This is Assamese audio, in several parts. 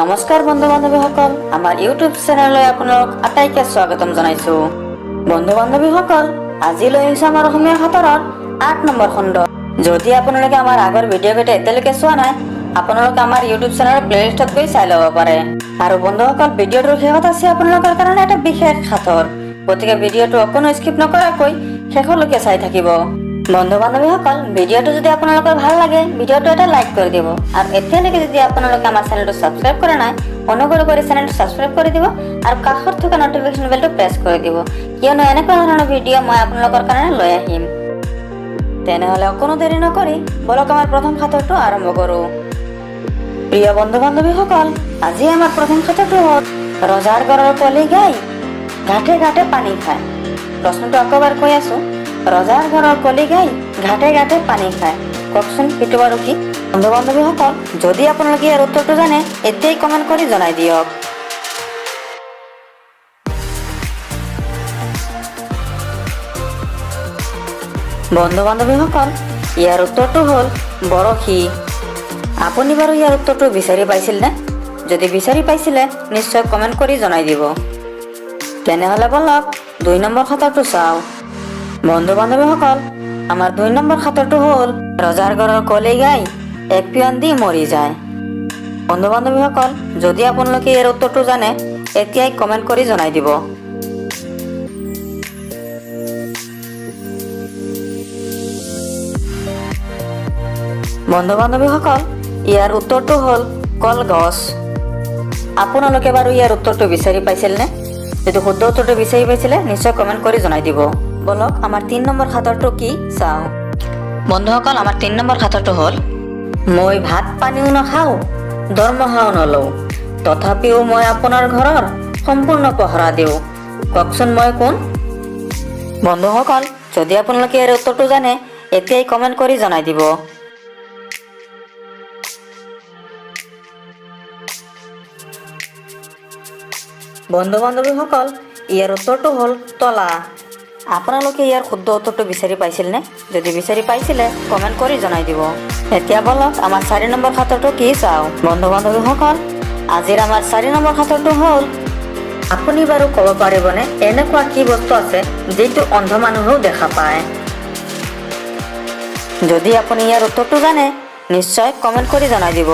নমস্কাৰ বন্ধু বান্ধৱীসকল, আমাৰ ইউটিউব চেনেললৈ আপোনালোক আটাইকে স্বাগতম জনাইছো। বন্ধু বান্ধৱীসকল, আজি লৈ আহিছো আমাৰ অসমীয়া সাঁতোৰৰ ৮ নম্বৰ খণ্ড। যদি আপোনালোকে আমাৰ আগৰ ভিডিঅ'কেইটা এতিয়ালৈকে চোৱা নাই, আপোনালোকে আমাৰ ইউটিউব চেনেলৰ প্লেলিষ্টত গৈ চাই ল'ব পাৰে। আৰু বন্ধুসকল, ভিডিঅ'টোৰ শেষত আছে আপোনালোকৰ কাৰণে এটা বিশেষ সাঁতোৰ, গতিকে ভিডিঅ'টো অকণো স্কিপ নকৰাকৈ শেষলৈকে চাই থাকিব। বন্ধু বান্ধৱীসকল, ভিডিঅ'টো যদি আপোনালোকৰ ভাল লাগে, ভিডিঅ'টো এটা লাইক কৰি দিব। আৰু এতিয়ালৈকে যদি আপোনালোকে আমাৰ চেনেলটো ছাবস্ক্ৰাইব কৰা নাই, অনুগ্ৰহ কৰি চেনেলটো ছাবস্ক্ৰাইব কৰি দিব আৰু কাষত থকা নটিফিকেশ্যন বেলটো প্ৰেছ কৰি দিব, কিয়নো এনেকুৱা ধৰণৰ ভিডিঅ' মই আপোনালোকৰ কাৰণে লৈ আহিম। তেনেহ'লে অকণো দেৰি নকৰি বলক আমাৰ প্ৰথম সাঁতোৰটো আৰম্ভ কৰোঁ। প্ৰিয় বন্ধু বান্ধৱীসকল, আজি আমাৰ প্ৰথম সাঁতোৰটো হ'ল ৰজাৰ ঘৰৰ কলি গাই ঘাটে ঘাটে পানী খায়। প্ৰশ্নটো আকৌ এবাৰ কৈ আছো, ৰজাৰ ঘৰৰ কলি গাই ঘাটে ঘাটে পানী খায়। কওকচোন সেইটো বাৰু কি? বন্ধু বান্ধৱীসকল, যদি আপোনালোকে ইয়াৰ উত্তৰটো জানে, এতিয়াই কমেণ্ট কৰি জনাই দিয়ক। বন্ধু বান্ধৱীসকল, ইয়াৰ উত্তৰটো হ'ল বৰশী। আপুনি বাৰু ইয়াৰ উত্তৰটো বিচাৰি পাইছিল নে? যদি বিচাৰি পাইছিলে, নিশ্চয় কমেণ্ট কৰি জনাই দিব। তেনেহ'লে বলক ২ নম্বৰ সাঁতোৰটো চাওঁ। বন্ধু বান্ধৱীসকল, আমাৰ ২ নম্বৰ সাঁতোৰটো হ'ল ৰজাৰ ঘৰৰ কলি গাই এক পিয়ন দি মৰি যায়। বন্ধু বান্ধৱীসকল, যদি আপোনালোকে ইয়াৰ উত্তৰটো জানে, এতিয়াই কমেণ্ট কৰি জনাই দিব। বন্ধু বান্ধৱীসকল, ইয়াৰ উত্তৰটো হ'ল কলগছ। আপোনালোকে বাৰু ইয়াৰ উত্তৰটো বিচাৰি পাইছিল নে? যদি শুদ্ধ উত্তৰটো বিচাৰি পাইছিলে, নিশ্চয় কমেণ্ট কৰি জনাই দিব। বলক আমাৰ ৩ নম্বৰ সাঁতোৰটো কি চাওঁ। বন্ধুসকল, আমাৰ ৩ নম্বৰ সাঁতোৰটো হ'ল মই ভাত পানীও নাখাওঁ, দৰমহাও নলওঁ, তথাপিও মই আপোনাৰ ঘৰৰ সম্পূৰ্ণ পহৰা দিওঁ। কওকচোন মই কোন? বন্ধুসকল, যদি আপোনালোকে ইয়াৰ উত্তৰটো জানে, এতিয়াই কমেণ্ট কৰি জনাই দিব। বন্ধু বান্ধৱীসকল, ইয়াৰ উত্তৰটো হ'ল তলা। আপোনালোকে ইয়াৰ শুদ্ধ উত্তৰটো বিচাৰি পাইছিল নে? যদি বিচাৰি পাইছিলে, কমেণ্ট কৰি জনাই দিব। এতিয়া বলক আমাৰ ৪ নম্বৰ সাঁতোৰটো কি চাওঁ। বন্ধু বান্ধৱীসকল, আজিৰ আমাৰ ৪ নম্বৰ সাঁতোৰটো হ'ল আপুনি বাৰু ক'ব পাৰিবনে এনেকুৱা কি বস্তু আছে যিটো অন্ধ মানুহেও দেখা পায়? যদি আপুনি ইয়াৰ উত্তৰটো জানে, নিশ্চয় কমেণ্ট কৰি জনাই দিব।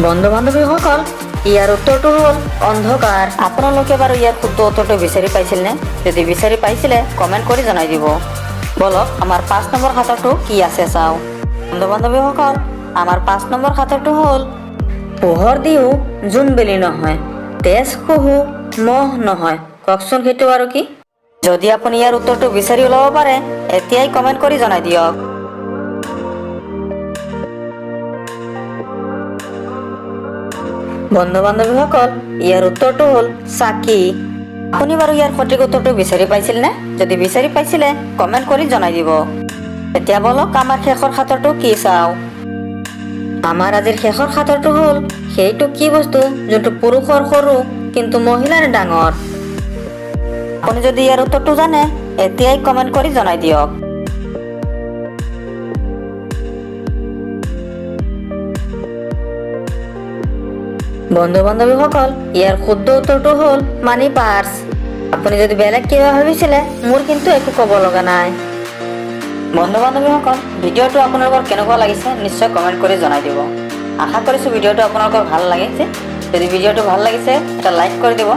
বন্ধু বান্ধৱীসকল, ইয়াৰ উত্তৰটো হ'ল অন্ধকাৰ। আপোনালোকে বাৰু ইয়াৰ শুদ্ধ উত্তৰটো বিচাৰি পাইছিল নে? যদি বিচাৰি পাইছিলে, কমেণ্ট কৰি জনাই দিব। বলক আমাৰ ৫ নম্বৰ সাঁতোৰটো কি আছে চাওঁ। বন্ধু বান্ধৱীসকল, আমাৰ ৫ নম্বৰ সাঁতোৰটো হ'ল পোহৰ দিও জোনবেলি নহয়, তেজ খহু মহ নহয়। কওকচোন সেইটো আৰু কি? যদি আপুনি ইয়াৰ উত্তৰটো বিচাৰি ওলাব পাৰে, এতিয়াই কমেণ্ট কৰি জনাই দিয়ক। বন্ধু বান্ধৱীসকল, ইয়াৰ উত্তৰটো হ'ল চাকি। আপুনি বাৰু ইয়াৰ সঠিক উত্তৰটো বিচাৰি পাইছিল নে? যদি বিচাৰি পাইছিলে, কমেণ্ট কৰি জনাই দিব। এতিয়া বলক আমাৰ শেষৰ সাঁতোৰটো কি চাওঁ। আমাৰ আজিৰ শেষৰ সাঁতোৰটো হ'ল সেইটো কি বস্তু যোনটো পুৰুষৰ সৰু কিন্তু মহিলাৰ ডাঙৰ। আপুনি যদি ইয়াৰ উত্তৰটো জানে, এতিয়াই কমেণ্ট কৰি জনাই দিয়ক। বন্ধু বান্ধৱীসকল, ইয়াৰ শুদ্ধ উত্তৰটো হ'ল মানি পাৰ্চ। আপুনি যদি বেলেগ কিবা ভাবিছিলে, মোৰ কিন্তু একো ক'ব লগা নাই। বন্ধু বান্ধৱীসকল, ভিডিঅ'টো আপোনালোকৰ কেনেকুৱা লাগিছে নিশ্চয় কমেণ্ট কৰি জনাই দিব। আশা কৰিছোঁ ভিডিঅ'টো আপোনালোকৰ ভাল লাগিছে। যদি ভিডিঅ'টো ভাল লাগিছে, এটা লাইক কৰি দিব।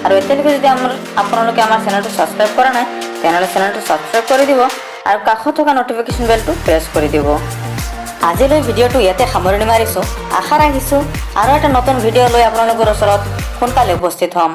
আৰু এতিয়ালৈকে যদি আপোনালোকে আমাৰ চেনেলটো ছাবস্ক্ৰাইব কৰা নাই, তেনেহ'লে চেনেলটো ছাবস্ক্ৰাইব কৰি দিব আৰু কাষত থকা নটিফিকেশ্যন বেলটো প্ৰেছ কৰি দিব। আজিলৈ ভিডিঅ'টো ইয়াতে সামৰণি মাৰিছোঁ। আশা ৰাখিছোঁ আৰু এটা নতুন ভিডিঅ' লৈ আপোনালোকৰ ওচৰত সোনকালে উপস্থিত হ'ম।